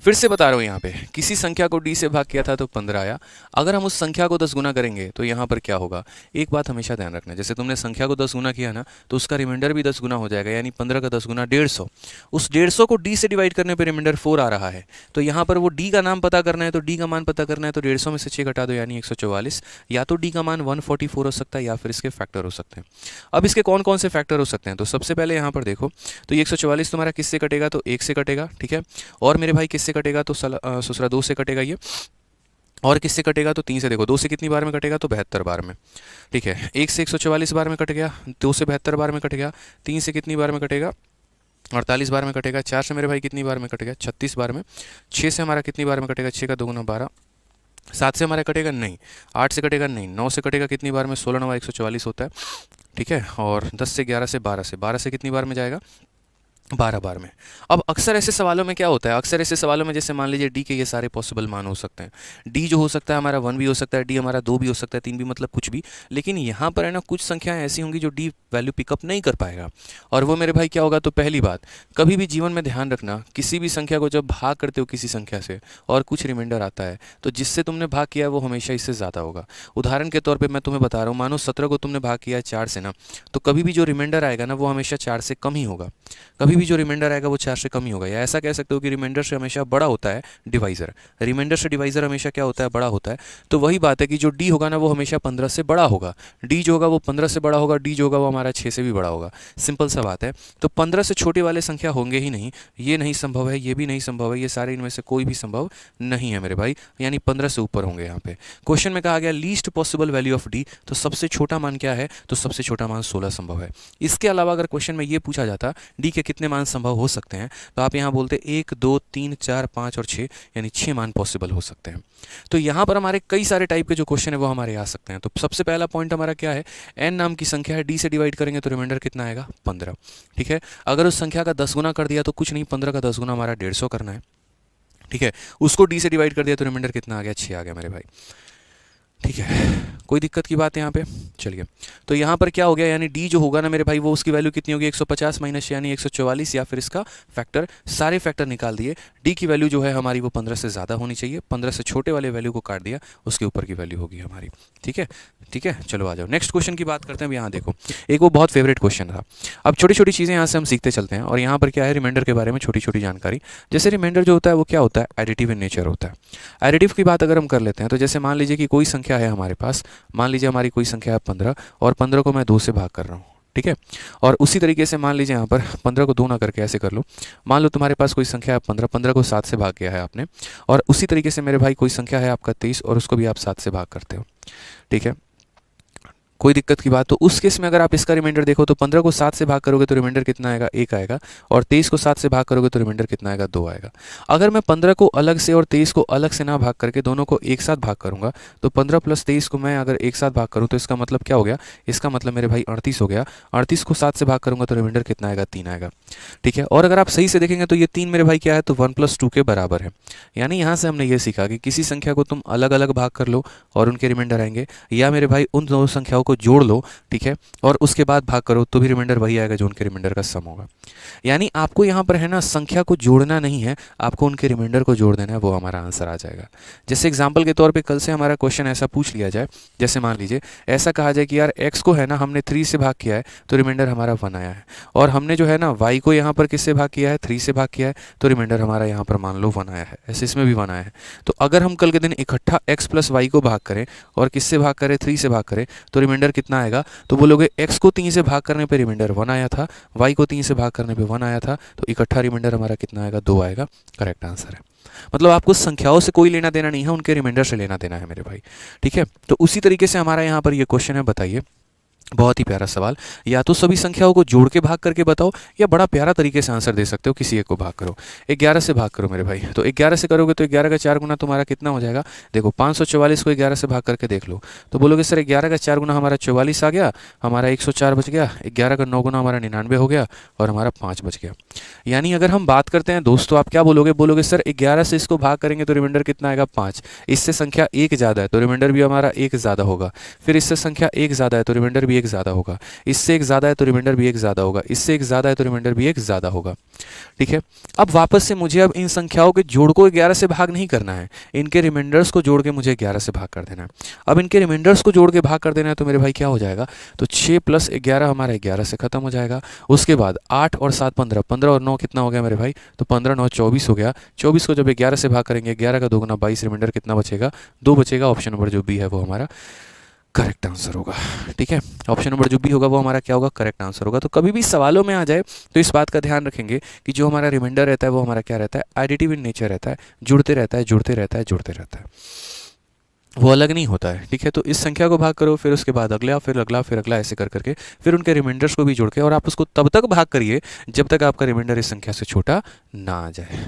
A: फिर से बता रहा हूँ, यहाँ पे किसी संख्या को d से भाग किया था तो 15 आया। अगर हम उस संख्या को 10 गुना करेंगे तो यहाँ पर क्या होगा, एक बात हमेशा ध्यान रखना, जैसे तुमने संख्या को 10 गुना किया ना, तो उसका रिमाइंडर भी 10 गुना हो जाएगा, यानी 15 का 10 गुना 150। उस 150 को d से डिवाइड करने पर रिमाइंडर 4 आ रहा है, तो यहाँ पर वो d का नाम पता करना है, तो d का मान पता करना है, तो 150 में से 6 घटा दो, यानी 144। या तो d का मान 144 हो सकता है, या फिर इसके फैक्टर हो सकते हैं। अब इसके कौन कौन से फैक्टर हो सकते हैं, तो सबसे पहले यहाँ पर देखो, तो ये 144 तुम्हारा किससे कटेगा, तो 1 से कटेगा। ठीक है, और मेरे भाई किससे कटेगा, तो दूसरा 2 से कटेगा ये, और किससे कटेगा, तो 3 से। देखो 2 से कितनी बार में कटेगा, तो 72 बार में। ठीक है, 1 से 144 बार में कट गया, 2 से 72 बार में कट गया, 3 से कितनी बार में कटेगा, 48 बार में कटेगा, 4 से मेरे भाई कितनी बार में कटेगा, 36 बार में, 6 से हमारा कितनी बार में कटेगा, 6 का 2 गुना 12, 7 से हमारा कटेगा नहीं, 8 से कटेगा नहीं, 9 से कटेगा कितनी बार में, 16 9 144 होता है। ठीक है, और 10 से 11 से 12 से कितनी बार में जाएगा, 12 बार में। अब अक्सर ऐसे सवालों में क्या होता है, अक्सर ऐसे सवालों में जैसे मान लीजिए डी के ये सारे पॉसिबल मान हो सकते हैं। डी जो हो सकता है हमारा 1 भी हो सकता है, डी हमारा 2 भी हो सकता है, 3 भी, मतलब कुछ भी। लेकिन यहाँ पर है ना कुछ संख्याएं ऐसी होंगी जो डी वैल्यू पिकअप नहीं कर पाएगा। और वो मेरे भाई क्या होगा, तो पहली बात, कभी भी जीवन में ध्यान रखना, किसी भी संख्या को जब भाग करते हो किसी संख्या से और कुछ रिमाइंडर आता है, तो जिससे तुमने भाग किया है वो हमेशा इससे ज़्यादा होगा। उदाहरण के तौर पर मैं तुम्हें बता रहा हूँ, मानो 17 को तुमने भाग किया है 4 से ना, तो कभी भी जो रिमाइंडर आएगा ना वो हमेशा 4 से कम ही होगा। कभी भी जो रिमाइंडर आएगा वो 4 से कम ही होगा। या ऐसा कह सकते हो कि रिमाइंडर से हमेशा बड़ा होता है डिवाइजर, रिमाइंडर से डिवाइजर हमेशा क्या होता है, बड़ा होता है। तो वही बात है कि जो डी होगा ना वो हमेशा 15 से बड़ा होगा, डी जो होगा वो 15 से बड़ा होगा, डी जो होगा वो हमारा 6 से भी बड़ा होगा। सिंपल सा बात है। तो 15 से छोटे वाले संख्या होंगे ही नहीं, ये नहीं संभव है, ये भी नहीं संभव है, ये सारे इनमें से कोई भी संभव नहीं है मेरे भाई, यानी 15 से ऊपर होंगे। यहाँ पे क्वेश्चन में कहा गया least possible value of D, तो सबसे छोटा मान क्या है, तो सबसे छोटा मान 16 संभव है। इसके अलावा अगर क्वेश्चन में ये पूछा जाता डी के कितने मान संभव हो सकते हैं, तो आप यहाँ बोलते 1 2 3 4 5 और 6, यानी 6 मान पॉसिबल हो सकते हैं। तो यहाँ पर हमारे कई सारे टाइप के जो क्वेश्चन है वो हमारे आ सकते हैं। तो सबसे पहला पॉइंट हमारा क्या है, एन नाम की संख्या है, डी से डिवाइड करेंगे तो रिमाइंडर कितना आएगा, 15। ठीक है, अगर उस संख्या का 10 गुना कर दिया तो कुछ नहीं, 15 का 10 गुना हमारा 150 करना है। ठीक है, उसको डी से डिवाइड कर दिया तो रिमाइंडर कितना आ गया, 6 आ गया मेरे भाई। ठीक है, कोई दिक्कत की बात है यहाँ पे। चलिए, तो यहाँ पर क्या हो गया, यानी डी जो होगा ना मेरे भाई वो उसकी वैल्यू कितनी होगी, 150 माइनस यानी 144, या फिर इसका फैक्टर, सारे फैक्टर निकाल दिए। डी की वैल्यू जो है हमारी वो 15 से ज़्यादा होनी चाहिए, 15 से छोटे वाले वैल्यू को काट दिया, उसके ऊपर की वैल्यू होगी हमारी। ठीक है, ठीक है, चलो आ जाओ नेक्स्ट क्वेश्चन की बात करते हैं। अब यहाँ देखो, एक वो बहुत फेवरेट क्वेश्चन था। अब छोटी छोटी चीज़ें यहाँ से हम सीखते चलते हैं, और यहाँ पर क्या है, रिमाइंडर के बारे में छोटी छोटी जानकारी। जैसे रिमाइंडर जो होता है वो क्या होता है, एडिटिव इन नेचर होता है। एडिटिव की बात अगर हम कर लेते हैं, तो जैसे मान लीजिए कि कोई संख्या है हमारे पास, मान लीजिए हमारी कोई संख्या है 15, और 15 को मैं 2 से भाग कर रहा हूँ। ठीक है, और उसी तरीके से मान लीजिए यहाँ पर 15 को 2 ना करके ऐसे कर लो, मान लो तुम्हारे पास कोई संख्या है 15, 15 को 7 से भाग किया है आपने, और उसी तरीके से मेरे भाई कोई संख्या है आपका 23, और उसको भी आप 7 से भाग करते हो। ठीक है, कोई दिक्कत की बात, तो उस केस में अगर आप इसका रिमाइंडर देखो तो 15 को 7 से भाग करोगे तो रिमाइंडर कितना आएगा, 1 आएगा, और 23 को 7 से भाग करोगे तो रिमाइंडर कितना आएगा, 2 आएगा। अगर मैं 15 को अलग से और 23 को अलग से ना भाग करके दोनों को एक साथ भाग करूंगा, तो 15 प्लस 23 को मैं अगर एक साथ भाग करूँ तो इसका मतलब क्या हो गया, इसका मतलब मेरे भाई 38 हो गया। 38 को 7 से भाग करूंगा तो रिमाइंडर कितना आएगा, 3 आएगा। ठीक है, और अगर आप सही से देखेंगे तो ये 3 मेरे भाई क्या है, तो 1 + 2 के बराबर है। यानी यहाँ से हमने ये सीखा कि किसी संख्या को तुम अलग अलग भाग कर लो और उनके रिमाइंडर आएंगे, या मेरे भाई उन दोनों संख्याओं को जोड़ लो, ठीक है, और उसके बाद भाग करो तो भी रिमाइंडर वही आएगा जो उनके रिमाइंडर का सम होगा। यानी आपको यहाँ पर है ना संख्या को जोड़ना नहीं है, आपको उनके रिमाइंडर को जोड़ देना है, वो हमारा आंसर आ जाएगा। जैसे एग्जांपल के तौर पे कल से हमारा क्वेश्चन ऐसा पूछ लिया जाए, जैसे मान लीजिए ऐसा कहा जाए कि यार x को है ना हमने 3 से भाग किया है तो रिमाइंडर हमारा 1 आया है, और हमने जो है ना y को यहाँ पर किससे भाग किया है, 3 से भाग किया है, तो रिमाइंडर हमारा यहाँ पर मान लो 1 आया है। ऐसे इसमें भी 1 आया है। तो अगर हम कल के दिन इकट्ठा x + y को भाग करें और किससे भाग करें, 3 से भाग करें, तो रिमाइंडर कितना आएगा, तो बोलोगे x को 3 से भाग करने पे रिमाइंडर 1 आया था, y को 3 से भाग करने पे 1 आया था, तो इकट्ठा रिमाइंडर हमारा कितना आएगा, 2 आएगा। करेक्ट आंसर है। मतलब आपको संख्याओं से कोई लेना देना नहीं है, उनके रिमाइंडर से लेना देना है मेरे भाई। ठीक है, तो उसी तरीके से हमारा यहाँ पर ये क्वेश्चन है, बताइए, बहुत ही प्यारा सवाल। या तो सभी संख्याओं को जोड़ के भाग करके बताओ, या बड़ा प्यारा तरीके से आंसर दे सकते हो, किसी एक को भाग करो। 11 से भाग करो मेरे भाई, तो 11 से करोगे तो 11 का 4 गुना तुम्हारा कितना हो जाएगा, देखो 544 को 11 से भाग करके देख लो, तो बोलोगे सर 11 का 4 गुना हमारा 44 आ गया, हमारा 104 बच गया, 11 का 9 गुना हमारा 99 हो गया, और हमारा 5 बच गया। यानी अगर हम बात करते हैं दोस्तों, आप क्या बोलोगे, बोलोगे सर 11 से इसको भाग करेंगे तो रिमाइंडर कितना आएगा, 5, इससे संख्या 1 ज़्यादा है तो रिमाइंडर भी हमारा 1 ज़्यादा होगा, फिर इससे संख्या 1 ज़्यादा है तो रिमाइंडर भी 1 ज़्यादा होगा, इससे 1 ज़्यादा है तो रिमाइंडर भी 1 ज़्यादा होगा, इससे 1 ज़्यादा है तो रिमाइंडर भी 1 ज़्यादा होगा। ठीक है, अब वापस से मुझे अब इन संख्याओं के जोड़ को 11 से भाग नहीं करना है, इनके रिमाइंडर्स को जोड़ के मुझे 11 से भाग कर देना है। अब इनके रिमाइंडर्स को जोड़ के भाग कर देना है, तो मेरे भाई क्या हो जाएगा, तो 6 + 11 हमारा 11 से खत्म हो जाएगा। उसके बाद 8 और 7 15, 15 और 9 कितना हो गया मेरे भाई, तो 15 9 24 हो गया। 24 को जब 11 से भाग करेंगे, 11 का 2 गुना 22, रिमाइंडर कितना बचेगा, 2 बचेगा। ऑप्शन नंबर जो बी है वो हमारा करेक्ट आंसर होगा। ठीक है, ऑप्शन नंबर जो बी होगा वो हमारा क्या होगा, करेक्ट आंसर होगा। तो कभी भी सवालों में आ जाए तो इस बात का ध्यान रखेंगे कि जो हमारा रिमाइंडर रहता है वो हमारा क्या रहता है, एडिटिव इन नेचर रहता है, जुड़ते रहता है, जुड़ते रहता है, जुड़ते रहता है, वो अलग नहीं होता है। ठीक है, तो इस संख्या को भाग करो, फिर उसके बाद अगला, फिर अगला, फिर अगला, ऐसे कर करके फिर उनके रिमाइंडर्स को भी जोड़ के, और आप उसको तब तक भाग करिए जब तक आपका रिमाइंडर इस संख्या से छोटा ना आ जाए।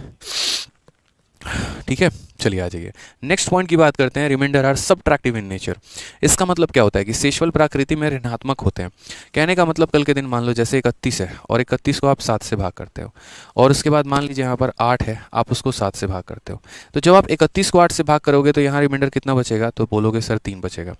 A: ठीक है, चलिए आ जाइए नेक्स्ट पॉइंट की बात करते हैं। Remainder are subtractive in nature. इसका मतलब क्या होता है कि शेषफल प्रकृति में ऋणात्मक होते हैं। कहने का मतलब कल के दिन मान लो जैसे 31 है और 31 को आप 7 से भाग करते हो, और उसके बाद मान लीजिए यहाँ पर 8 है, आप उसको 7 से भाग करते हो। तो जब आप 31 को 8 से भाग करोगे तो यहाँ रिमाइंडर कितना बचेगा, तो बोलोगे सर 3 बचेगा।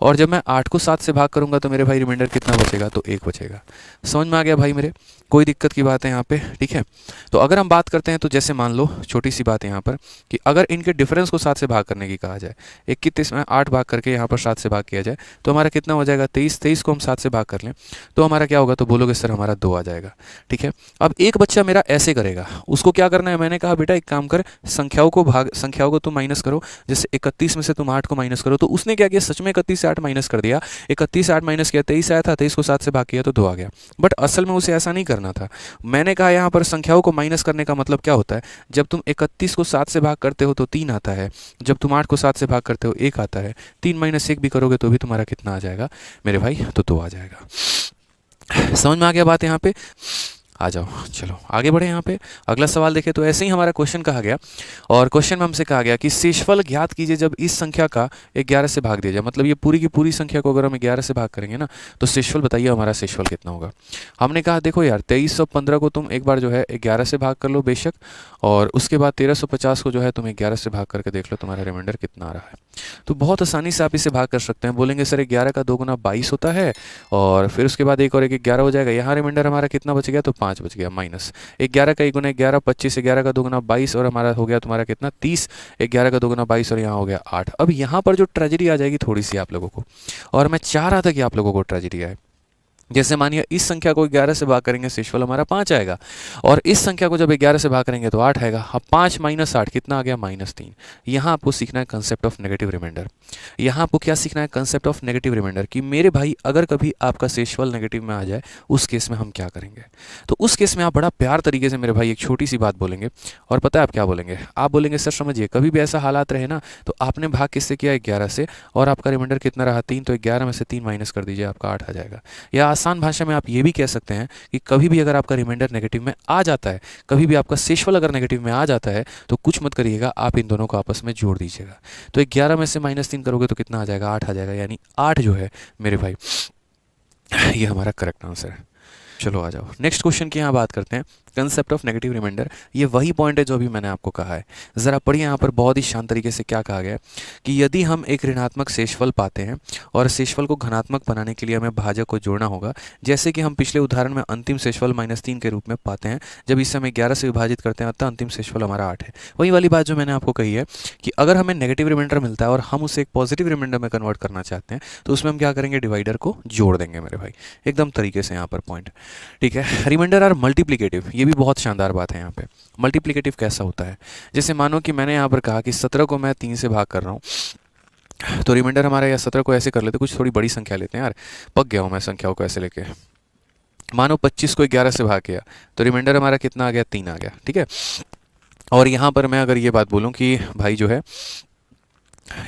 A: और जब मैं 8 को 7 से भाग करूंगा तो मेरे भाई रिमाइंडर कितना बचेगा, तो 1 बचेगा। समझ में आ गया भाई मेरे, कोई दिक्कत की बात है यहाँ पे, ठीक है। तो अगर हम बात करते हैं तो जैसे मान लो छोटी सी बात है यहाँ पर कि अगर इनके डिफरेंस को 7 से भाग करने की कहा जाए, 31 में 8 भाग करके यहाँ पर 7 से भाग किया जाए तो हमारा कितना हो जाएगा, 23। 23 को हम 7 से भाग कर लें तो हमारा क्या होगा, तो बोलोगे सर हमारा 2 आ जाएगा, ठीक है। अब एक बच्चा मेरा ऐसे करेगा, उसको क्या करना है, मैंने कहा बेटा एक काम कर, संख्याओं को तुम माइनस करो। जैसे 31 में से तुम 8 को माइनस करो, तो उसने क्या किया, सच में 31 से 8 माइनस कर दिया। 31 से 8 माइनस किया, 23 आया था, 23 को 7 से भाग किया तो 2 आ गया। बट असल में उसे ऐसा नहीं करना था। मैंने कहा यहाँ पर संख्याओं को माइनस करने का मतलब क्या होता है, जब तुम 31 को 7 से भाग करते हो तो 3 आता है, जब तुम 8 को 7 से भाग करते हो 1 आता है, 3 माइनस 1 भी करोगे तो भी तुम्हारा कितना आ जाएगा मेरे भाई, तो 2 आ जाएगा। समझ में आ गया बात यहाँ पे, आ जाओ चलो आगे बढ़े। यहाँ पे अगला सवाल देखें तो ऐसे ही हमारा क्वेश्चन कहा गया, और क्वेश्चन में हमसे कहा गया कि शेषफल ज्ञात कीजिए जब इस संख्या का 11 से भाग दिया जाए। मतलब ये पूरी की पूरी संख्या को अगर हम 11 से भाग करेंगे ना तो शेषफल बताइए हमारा शेषफल कितना होगा। हमने कहा देखो यार 2315 को तुम एक बार जो है 11 से भाग कर लो बेशक, और उसके बाद 1350 को जो है तुम 11 से भाग करके देख लो तुम्हारा रिमाइंडर कितना आ रहा है। तो बहुत आसानी से आप इसे भाग कर सकते हैं। बोलेंगे सर 11 का 2 गुना 22 होता है, और फिर उसके बाद एक और 11 हो जाएगा। यहाँ रिमाइंडर हमारा कितना बच गया, तो 5 बच गया, माइनस 11 का 1 गुना 11 25, 11 का 2 गुना 22 और हमारा हो गया तुम्हारा कितना 30, 11 का 2 गुना 22 और यहाँ हो गया 8। अब यहाँ पर जो ट्रेजेडी आ जाएगी थोड़ी सी आप लोगों को, और मैं चाह रहा था कि आप लोगों को ट्रेजेडी आए। जैसे मानिए इस संख्या को 11 से भाग करेंगे शेषफल हमारा 5 आएगा, और इस संख्या को जब 11 से भाग करेंगे तो 8 आएगा। अब 5 माइनस 8 कितना आ गया, -3। यहाँ आपको सीखना है कंसेप्ट ऑफ नेगेटिव रिमाइंडर। यहाँ आपको क्या सीखना है, कंसेप्ट ऑफ नेगेटिव रिमाइंडर, कि मेरे भाई अगर कभी आपका शेषफल नेगेटिव में आ जाए उस केस में हम क्या करेंगे। तो उस केस में आप बड़ा प्यार तरीके से मेरे भाई एक छोटी सी बात बोलेंगे, और पता है आप क्या बोलेंगे, आप बोलेंगे सर समझिए कभी भी ऐसा हालात रहे ना तो आपने भाग किससे किया, 11 से, और आपका रिमाइंडर कितना रहा 3, तो 11 में से 3 माइनस कर दीजिए आपका 8 आ जाएगा। या आसान भाषा में आप ये भी कह सकते हैं कि कभी भी अगर आपका रिमाइंडर नेगेटिव में आ जाता है, कभी भी आपका शेषफल अगर नेगेटिव में आ जाता है तो कुछ मत करिएगा, आप इन दोनों को आपस में जोड़ दीजिएगा। तो 11 में से -3 करोगे तो कितना आ जाएगा, 8 आ जाएगा। यानी 8 जो है मेरे भाई ये हमारा करेक्ट आंसर है। चलो आ जाओ नेक्स्ट क्वेश्चन की यहाँ बात करते हैं, कंसेप्ट ऑफ नेगेटिव रिमाइंडर। ये वही पॉइंट है जो अभी मैंने आपको कहा है। ज़रा पढ़िए यहाँ पर बहुत ही शांत तरीके से क्या कहा गया है कि यदि हम एक ऋणात्मक शेषफल पाते हैं और शेषफल को धनात्मक बनाने के लिए हमें भाजक को जोड़ना होगा, जैसे कि हम पिछले उदाहरण में अंतिम शेषफल -3 के रूप में पाते हैं जब इसे हम 11 से विभाजित करते हैं, अतः अंतिम शेषफल हमारा 8 है। वही वाली बात जो मैंने आपको कही है कि अगर हमें नेगेटिव रिमाइंडर मिलता है और हम उसे एक पॉजिटिव रिमाइंडर में कन्वर्ट करना चाहते हैं तो उसमें हम क्या करेंगे, डिवाइडर को जोड़ देंगे मेरे भाई, एकदम तरीके से यहाँ पर पॉइंट, ठीक है। रिमाइंडर आर मल्टीप्लिकेटिव, ये भी बहुत शानदार बात है यहाँ पे। मल्टीप्लिकेटिव कैसा होता है, जैसे मानो कि मैंने यहाँ पर कहा कि 17 को मैं 3 से भाग कर रहा हूँ, तो रिमाइंडर हमारा या 17 को ऐसे कर लेते, कुछ थोड़ी बड़ी संख्या लेते हैं यार, पक गया हूँ मैं संख्याओं को ऐसे लेके। मानो 25 को 11 से भाग किया तो रिमाइंडर हमारा कितना आ गया, 3 आ गया, ठीक है। और यहाँ पर मैं अगर ये बात बोलूँ कि भाई जो है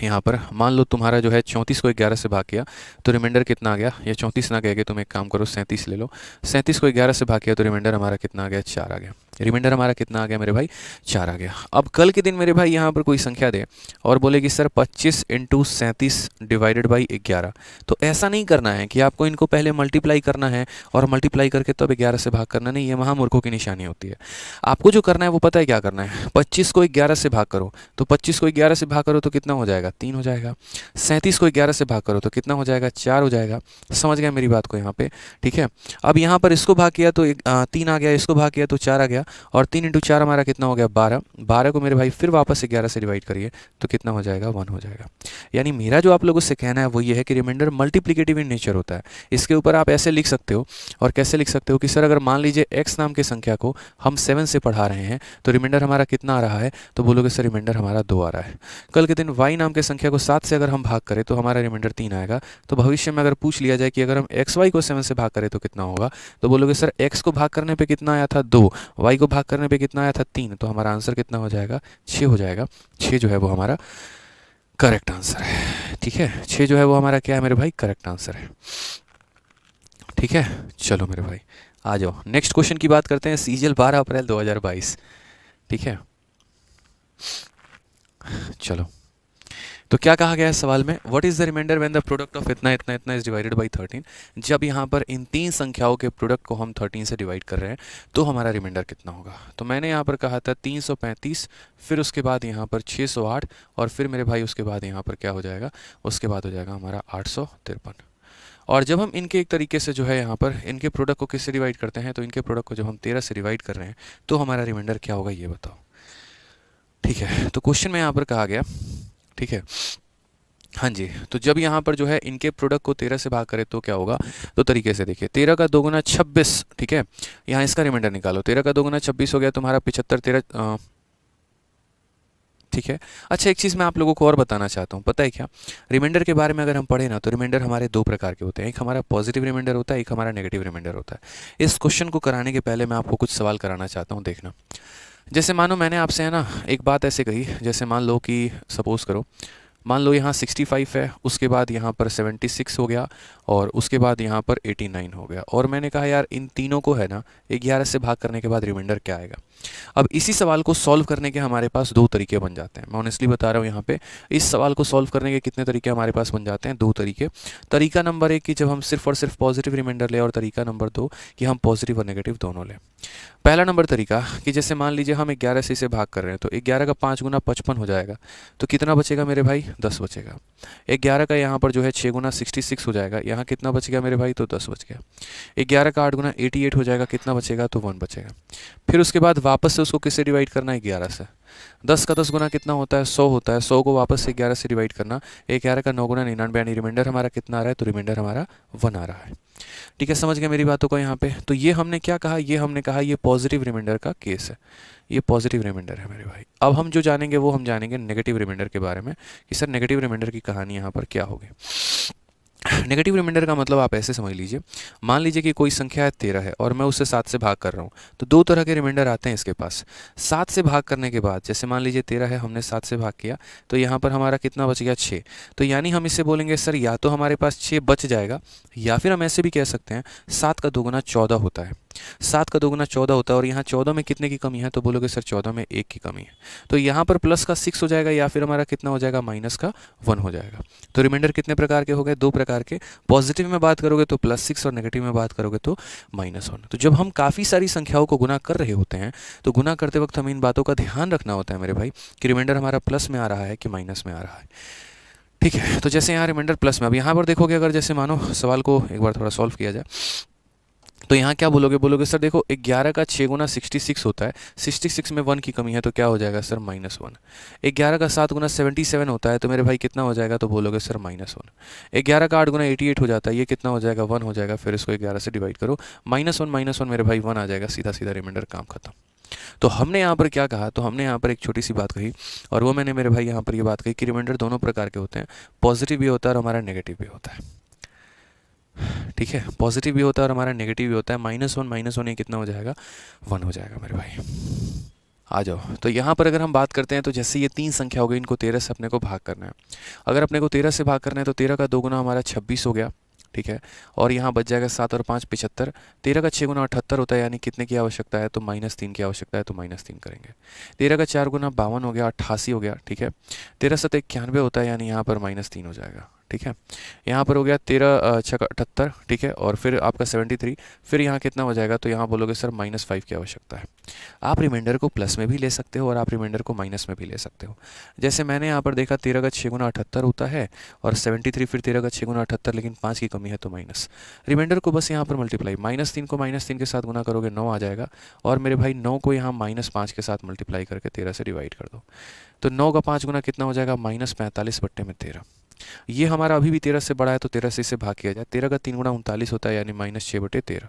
A: यहाँ पर मान लो तुम्हारा जो है 34 को 11 से भाग किया तो रिमाइंडर कितना आ गया, या 34 ना कह के तुम एक काम करो 37 ले लो, 37 को 11 से भाग किया तो रिमाइंडर हमारा कितना आ गया, 4 आ गया। रिमाइंडर हमारा कितना आ गया मेरे भाई, 4 आ गया। अब कल के दिन मेरे भाई यहाँ पर कोई संख्या दे और बोले कि सर 25 × 37 डिवाइडेड बाई 11, तो ऐसा नहीं करना है कि आपको इनको पहले मल्टीप्लाई करना है और मल्टीप्लाई करके तब 11 से भाग करना, नहीं, ये महामूर्खों की निशानी होती है। आपको जो करना है वो पता है क्या करना है, 25 को 11 से भाग करो, तो 25 को 11 से भाग करो तो कितना हो जाएगा, 3 हो जाएगा। 37 को 11 से भाग करो तो कितना हो जाएगा, 4 हो जाएगा। समझ गया मेरी बात को यहाँ पे, ठीक है। अब यहाँ पर इसको भाग किया तो 3 आ गया, इसको भाग किया तो 4 आ गया, और 3 × 4 हमारा कितना हो गया, 12। 12 को मेरे भाई फिर वापस 11 से डिवाइड करिए तो कितना हो जाएगा, 1 हो जाएगा। यानी मेरा जो आप लोगों से कहना है वो ये है कि रिमाइंडर मल्टीप्लिकेटिव इन नेचर होता है। इसके ऊपर आप ऐसे लिख सकते हो, और कैसे लिख सकते हो कि सर अगर मान लीजिए x नाम के संख्या को हम 7 से पढ़ा रहे हैं तो रिमाइंडर हमारा कितना आ रहा है, तो बोलोगे सर रिमाइंडर हमारा 2 आ रहा है। कल के दिन y नाम के संख्या को 7 से अगर हम भाग करें तो हमारा रिमाइंडर 3 आएगा। तो भविष्य में अगर पूछ लिया जाए कि अगर हम xy को 7 से भाग करें तो कितना होगा, तो बोलोगे सर x को भाग करने पे कितना आया था, 2, y को भाग करने पे कितना आया था, 3, तो हमारा आंसर कितना हो जाएगा, 6 हो जाएगा। 6 जो है वो हमारा करेक्ट आंसर है, ठीक है। 6 जो है वो हमारा क्या है मेरे भाई, करेक्ट आंसर है, ठीक है। चलो मेरे भाई आ जाओ नेक्स्ट क्वेश्चन की बात करते हैं। सीजीएल 12 अप्रैल 2022, ठीक है। चलो, तो क्या कहा गया है सवाल में, what is the remainder when the product of इतना इतना इतना इज डिवाइडेड बाई 13। जब यहाँ पर इन तीन संख्याओं के प्रोडक्ट को हम 13 से डिवाइड कर रहे हैं तो हमारा रिमाइंडर कितना होगा। तो मैंने यहाँ पर कहा था 335, फिर उसके बाद यहाँ पर 608, और फिर मेरे भाई उसके बाद यहाँ पर क्या हो जाएगा, उसके बाद हो जाएगा हमारा 853। और जब हम इनके एक तरीके से जो है यहाँ पर इनके प्रोडक्ट को किससे डिवाइड करते हैं, तो इनके प्रोडक्ट को जब हम 13 से डिवाइड कर रहे हैं तो हमारा रिमाइंडर क्या होगा ये बताओ। ठीक है, तो क्वेश्चन में यहाँ पर कहा गया, ठीक है, हाँ जी, तो जब यहाँ पर जो है इनके प्रोडक्ट को 13 से भाग करें तो क्या होगा, तो तरीके से देखिए, 13 का दोगुना 26, ठीक है, यहाँ इसका रिमाइंडर निकालो, 13 का दोगुना 26 हो गया तुम्हारा 75, 13, ठीक है। अच्छा, एक चीज़ मैं आप लोगों को और बताना चाहता हूँ, पता है क्या, रिमाइंडर के बारे में अगर हम पढ़े ना तो रिमाइंडर हमारे दो प्रकार के होते हैं, एक हमारा पॉजिटिव रिमाइंडर होता है, एक हमारा नेगेटिव रिमाइंडर होता है। इस क्वेश्चन को कराने के पहले मैं आपको कुछ सवाल कराना चाहता हूँ, देखना। जैसे मानो मैंने आपसे है ना एक बात ऐसे कही, जैसे मान लो कि सपोज करो, मान लो यहाँ 65 है, उसके बाद यहाँ पर 76 हो गया, और उसके बाद यहाँ पर 89 हो गया, और मैंने कहा यार इन तीनों को है ना 11 से भाग करने के बाद रिमाइंडर क्या आएगा। अब इसी सवाल को सॉल्व करने के हमारे पास दो तरीके बन जाते हैं, मैं ऑनेस्टली बता रहा हूँ यहाँ पे, इस सवाल को सॉल्व करने के कितने तरीके हमारे पास बन जाते हैं, दो तरीके। तरीका नंबर एक कि जब हम सिर्फ और सिर्फ पॉजिटिव रिमाइंडर लें, और तरीका नंबर दो कि हम पॉजिटिव और नेगेटिव दोनों लें। पहला नंबर तरीका कि जैसे मान लीजिए हम 11 से इसे भाग कर रहे हैं, तो 11 का 5 गुना 55 हो जाएगा, तो कितना बचेगा मेरे भाई, 10 बचेगा। 11 का यहाँ पर जो है 6 गुना 66 हो जाएगा, यहाँ कितना बचेगा मेरे भाई, तो 10 बच गया। 11 का 8 गुना 88 हो जाएगा, कितना बचेगा, तो 1 बचेगा। फिर उसके बाद वापस से उसको किससे डिवाइड करना है, 11 से। 10 का 10 गुना कितना होता है, 100 होता है, 100 को वापस से 11 से डिवाइड करना, 11 का 9 गुना 99, यानी रिमाइंडर हमारा कितना आ रहा है, तो रिमाइंडर हमारा 1 आ रहा है। ठीक है, समझ गए मेरी बातों को यहाँ पे। तो ये हमने क्या कहा, ये हमने कहा ये पॉजिटिव रिमाइंडर का केस है, ये पॉजिटिव रिमाइंडर है मेरे भाई। अब हम जो जानेंगे वो हम जानेंगे नेगेटिव रिमाइंडर के बारे में, कि सर नेगेटिव रिमाइंडर की कहानी यहाँ पर क्या होगी। नेगेटिव रिमाइंडर का मतलब आप ऐसे समझ लीजिए, मान लीजिए कि कोई संख्या है 13 है और मैं उससे 7 से भाग कर रहा हूँ, तो दो तरह के रिमाइंडर आते हैं इसके पास। 7 से भाग करने के बाद, जैसे मान लीजिए 13 है, हमने 7 से भाग किया, तो यहाँ पर हमारा कितना बच गया, 6। तो यानी हम इसे बोलेंगे सर या तो हमारे पास 6 बच जाएगा, या फिर हम ऐसे भी कह सकते हैं 7 का दोगुना 14 होता है। 7 का दोगुना 14 होता है, और यहाँ 14 में कितने की कमी है, तो बोलोगे सर 14 में 1 की कमी है। तो यहाँ पर प्लस का 6 हो जाएगा, या फिर हमारा कितना हो जाएगा, माइनस का 1 हो जाएगा। तो रिमाइंडर कितने प्रकार के हो गए, दो प्रकार के। पॉजिटिव में बात करोगे तो +6, और नेगेटिव में बात करोगे तो -1। तो जब हम काफ़ी सारी संख्याओं को गुना कर रहे होते हैं, तो गुना करते वक्त हमें इन बातों का ध्यान रखना होता है मेरे भाई, कि रिमाइंडर हमारा प्लस में आ रहा है कि माइनस में आ रहा है। ठीक है, तो जैसे यहाँ रिमाइंडर प्लस में, अब यहाँ पर देखोगे, अगर जैसे मानो सवाल को एक बार थोड़ा सॉल्व किया जाए, तो यहाँ क्या बोलोगे, बोलोगे सर देखो 11 का 6 गुना 66 होता है, 66 में 1 की कमी है, तो क्या हो जाएगा सर, -1। 11 का 7 गुना 77 होता है, तो मेरे भाई कितना हो जाएगा, तो बोलोगे सर -1। 11 का 8 गुना 88 हो जाता है, ये कितना हो जाएगा, 1 हो जाएगा। फिर इसको 11 से डिवाइड करो, -1 मेरे भाई 1 आ जाएगा, सीधा सीधा रिमाइंडर, काम खत्म। तो हमने यहाँ पर क्या कहा, तो हमने यहाँ पर एक छोटी सी बात कही, और वो मैंने मेरे भाई यहाँ पर ये बात कही कि रिमाइंडर दोनों प्रकार के होते हैं, पॉजिटिव भी होता है और हमारा नेगेटिव भी होता है। ठीक है, पॉजिटिव भी होता है और हमारा नेगेटिव भी होता है। -1 ये कितना हो जाएगा, 1 हो जाएगा मेरे भाई। आ जाओ, तो यहाँ पर अगर हम बात करते हैं, तो जैसे ये तीन संख्या हो गई, इनको 13 से अपने को भाग करना है। अगर अपने को 13 से भाग करना है, तो 13 का 2 गुना हमारा 26 हो गया, ठीक है, और यहाँ बच जाएगा 7 और 5 75। 13 का 6 गुना 78 होता है, यानी कितने की आवश्यकता है, तो -3 की आवश्यकता है, तो -3 करेंगे। 13 का 4 गुना 52 हो गया, 88 हो गया, ठीक है। 13 7 91 होता है, यानी यहाँ पर -3 हो जाएगा, ठीक है। यहाँ पर हो गया 13 6 78, ठीक है, और फिर आपका 73, फिर यहाँ कितना हो जाएगा, तो यहाँ बोलोगे सर -5 की आवश्यकता है। आप रिमाइंडर को प्लस में भी ले सकते हो और आप रिमाइंडर को माइनस में भी ले सकते हो। जैसे मैंने यहाँ पर देखा 13 का 6 गुना 78 होता है, और 73 फिर 13 का 6 गुना 78, लेकिन 5 की कमी है, तो माइनस। रिमाइंडर को बस यहाँ पर मल्टीप्लाई, -3 को -3 के साथ गुना करोगे 9 आ जाएगा, और मेरे भाई 9 को यहाँ -5 के साथ मल्टीप्लाई करके 13 से डिवाइड कर दो, तो 9 का 5 गुना कितना हो जाएगा, -45/13। ये हमारा अभी भी 13 से बड़ा है, तो 13 से इसे भाग किया जाए। 13 का 3 गुना 39 होता है, यानी -6/13।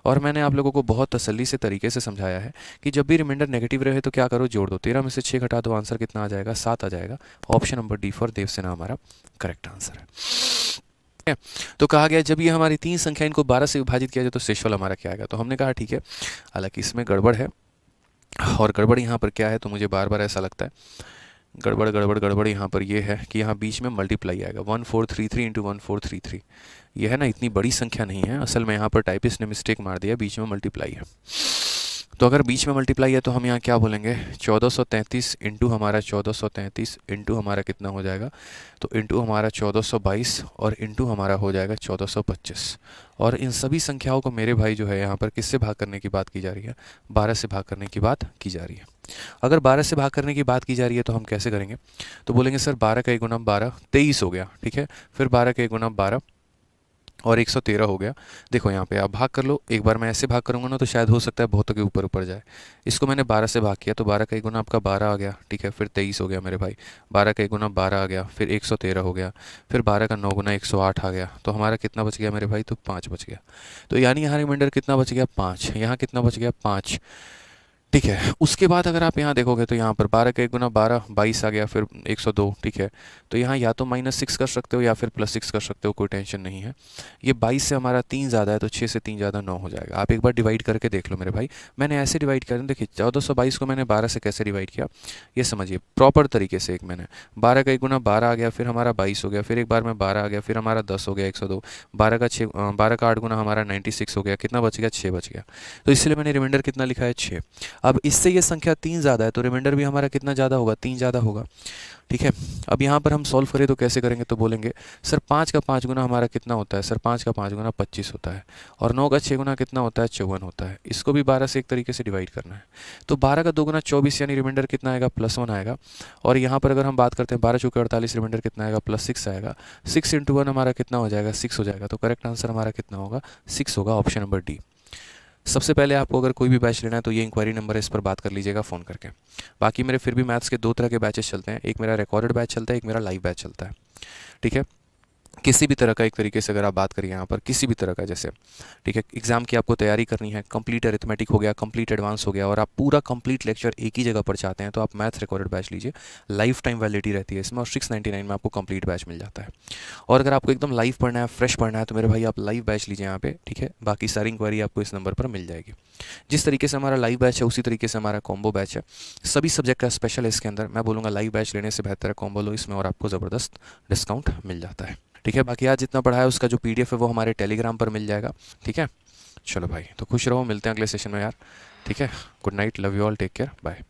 A: और मैंने आप लोगों को बहुत तसल्ली से तरीके से समझाया है कि जब भी रिमाइंडर नेगेटिव रहे तो क्या करो, जोड़ दो। 13 में से 6 घटा दो, आंसर कितना आ जाएगा, 7 आ जाएगा। Option number D for Devasena हमारा करेक्ट आंसर है। तो कहा गया जब ये हमारी तीन संख्या इनको 12 से विभाजित किया जाए तो शेषफल हमारा क्या आएगा। तो हमने कहा ठीक है, हालांकि इसमें गड़बड़ है, और गड़बड़ यहाँ पर क्या है, तो मुझे बार बार ऐसा लगता है गड़बड़ यहाँ पर ये है कि यहाँ बीच में मल्टीप्लाई आएगा, 1433 इंटू 1433। यह है ना, इतनी बड़ी संख्या नहीं है असल में, यहाँ पर टाइपिस्ट ने मिस्टेक मार दिया, बीच में मल्टीप्लाई है। तो अगर बीच में मल्टीप्लाई है तो हम यहाँ क्या बोलेंगे, 1433 इंटू हमारा 1433 इंटू हमारा कितना हो जाएगा, तो इंटू हमारा 1422 और इंटू हमारा हो जाएगा 1425। और इन सभी संख्याओं को मेरे भाई जो है यहाँ पर किससे भाग करने की बात की जा रही है, 12 से भाग करने की बात की जा रही है। अगर 12 से भाग करने की बात की जा रही है तो हम कैसे करेंगे, तो बोलेंगे सर 12 का 1 गुना 12 23 हो गया, ठीक है। फिर 12 का 1 गुना 12 और 113 हो गया। देखो यहाँ पे आप भाग कर लो, एक बार मैं ऐसे भाग करूँगा ना तो शायद हो सकता है बहुतों के ऊपर ऊपर जाए। इसको मैंने 12 से भाग किया तो 12 का 1 गुना आपका 12 आ गया, ठीक है। फिर 23 हो गया मेरे भाई, 12 का 1 गुना 12 आ गया, फिर 113 हो गया, फिर 12 का 9 गुना 108 आ गया। तो हमारा कितना बच गया मेरे भाई, तो 5 बच गया। तो यानी यहाँ रिमाइंडर कितना बच गया, 5। यहाँ कितना बच गया, 5, ठीक है। उसके बाद अगर आप यहाँ देखोगे तो यहाँ पर 12 का 1 गुना 12 22 आ गया, फिर 102, ठीक है। तो यहाँ या तो -6 कर सकते हो या फिर +6 कर सकते हो, कोई टेंशन नहीं है। ये 22 से हमारा 3 ज़्यादा है तो 6 से 3 ज़्यादा 9 हो जाएगा। आप एक बार डिवाइड करके देख लो मेरे भाई। मैंने ऐसे डिवाइड किया, देखिए 1422 को मैंने 12 से कैसे डिवाइड किया, ये समझिए प्रॉपर तरीके से। एक मैंने 12 का 1 गुना 12 आ गया, फिर हमारा 22 हो गया, फिर एक बार में 12 आ गया, फिर हमारा 10 हो गया 102, 12 का 8 गुना हमारा 96 हो गया, कितना बच गया, 6 बच गया। तो इसलिए मैंने रिमाइंडर कितना लिखा है, 6। अब इससे ये संख्या 3 ज़्यादा है तो रिमाइंडर भी हमारा कितना ज़्यादा होगा, 3 ज़्यादा होगा, ठीक है। अब यहाँ पर हम सॉल्व करें तो कैसे करेंगे, तो बोलेंगे सर 5 का 5 गुना हमारा कितना होता है, सर 5 का 5 गुना 25 होता है, और 9 का 6 गुना कितना होता है, 54 होता है। इसको भी 12 से एक तरीके से डिवाइड करना है। तो 12 का 2 गुना 24, यानी रिमाइंडर कितना आएगा, +1 आएगा। और यहाँ पर अगर हम बात करते हैं 12 चौके 48, रिमाइंडर कितना आएगा, +6 आएगा। 6 इंटू 1 हमारा कितना हो जाएगा, 6 हो जाएगा। तो करेक्ट आंसर हमारा कितना होगा, 6 होगा, ऑप्शन नंबर डी। सबसे पहले आपको अगर कोई भी बैच लेना है तो ये इंक्वायरी नंबर है, इस पर बात कर लीजिएगा फ़ोन करके। बाकी मेरे फिर भी मैथ्स के 2 तरह के बैचेस चलते हैं, एक मेरा रिकॉर्डेड बैच चलता है, एक मेरा लाइव बैच चलता है, ठीक है। किसी भी तरह का, एक तरीके से अगर आप बात करिए यहाँ पर किसी भी तरह का, जैसे ठीक है एग्जाम की आपको तैयारी करनी है, कंप्लीट अरिथमेटिक हो गया, कंप्लीट एडवांस हो गया, और आप पूरा कंप्लीट लेक्चर एक ही जगह पर चाहते हैं तो आप मैथ्स रिकॉर्डेड बैच लीजिए। लाइफ टाइम वैलिडिटी रहती है इसमें, और 699 में आपको कंप्लीट बैच मिल जाता है। और अगर आपको एकदम लाइव पढ़ना है, फ्रेश पढ़ना है, तो मेरे भाई आप लाइव बैच लीजिए यहाँ पे, ठीक है। बाकी सारी इंक्वायरी आपको इस नंबर पर मिल जाएगी। जिस तरीके से हमारा लाइव बैच है उसी तरीके से हमारा कॉम्बो बैच है, सभी सब्जेक्ट का स्पेशल है इसके अंदर। मैं बोलूँगा लाइव बैच लेने से बेहतर है कॉम्बो लो इसमें, और आपको ज़बरदस्त डिस्काउंट मिल जाता है, ठीक है। बाकी आज जितना पढ़ा है उसका जो PDF है वो हमारे टेलीग्राम पर मिल जाएगा, ठीक है। चलो भाई, तो खुश रहो, मिलते हैं अगले सेशन में यार, ठीक है। Good night, love you all, take care, bye.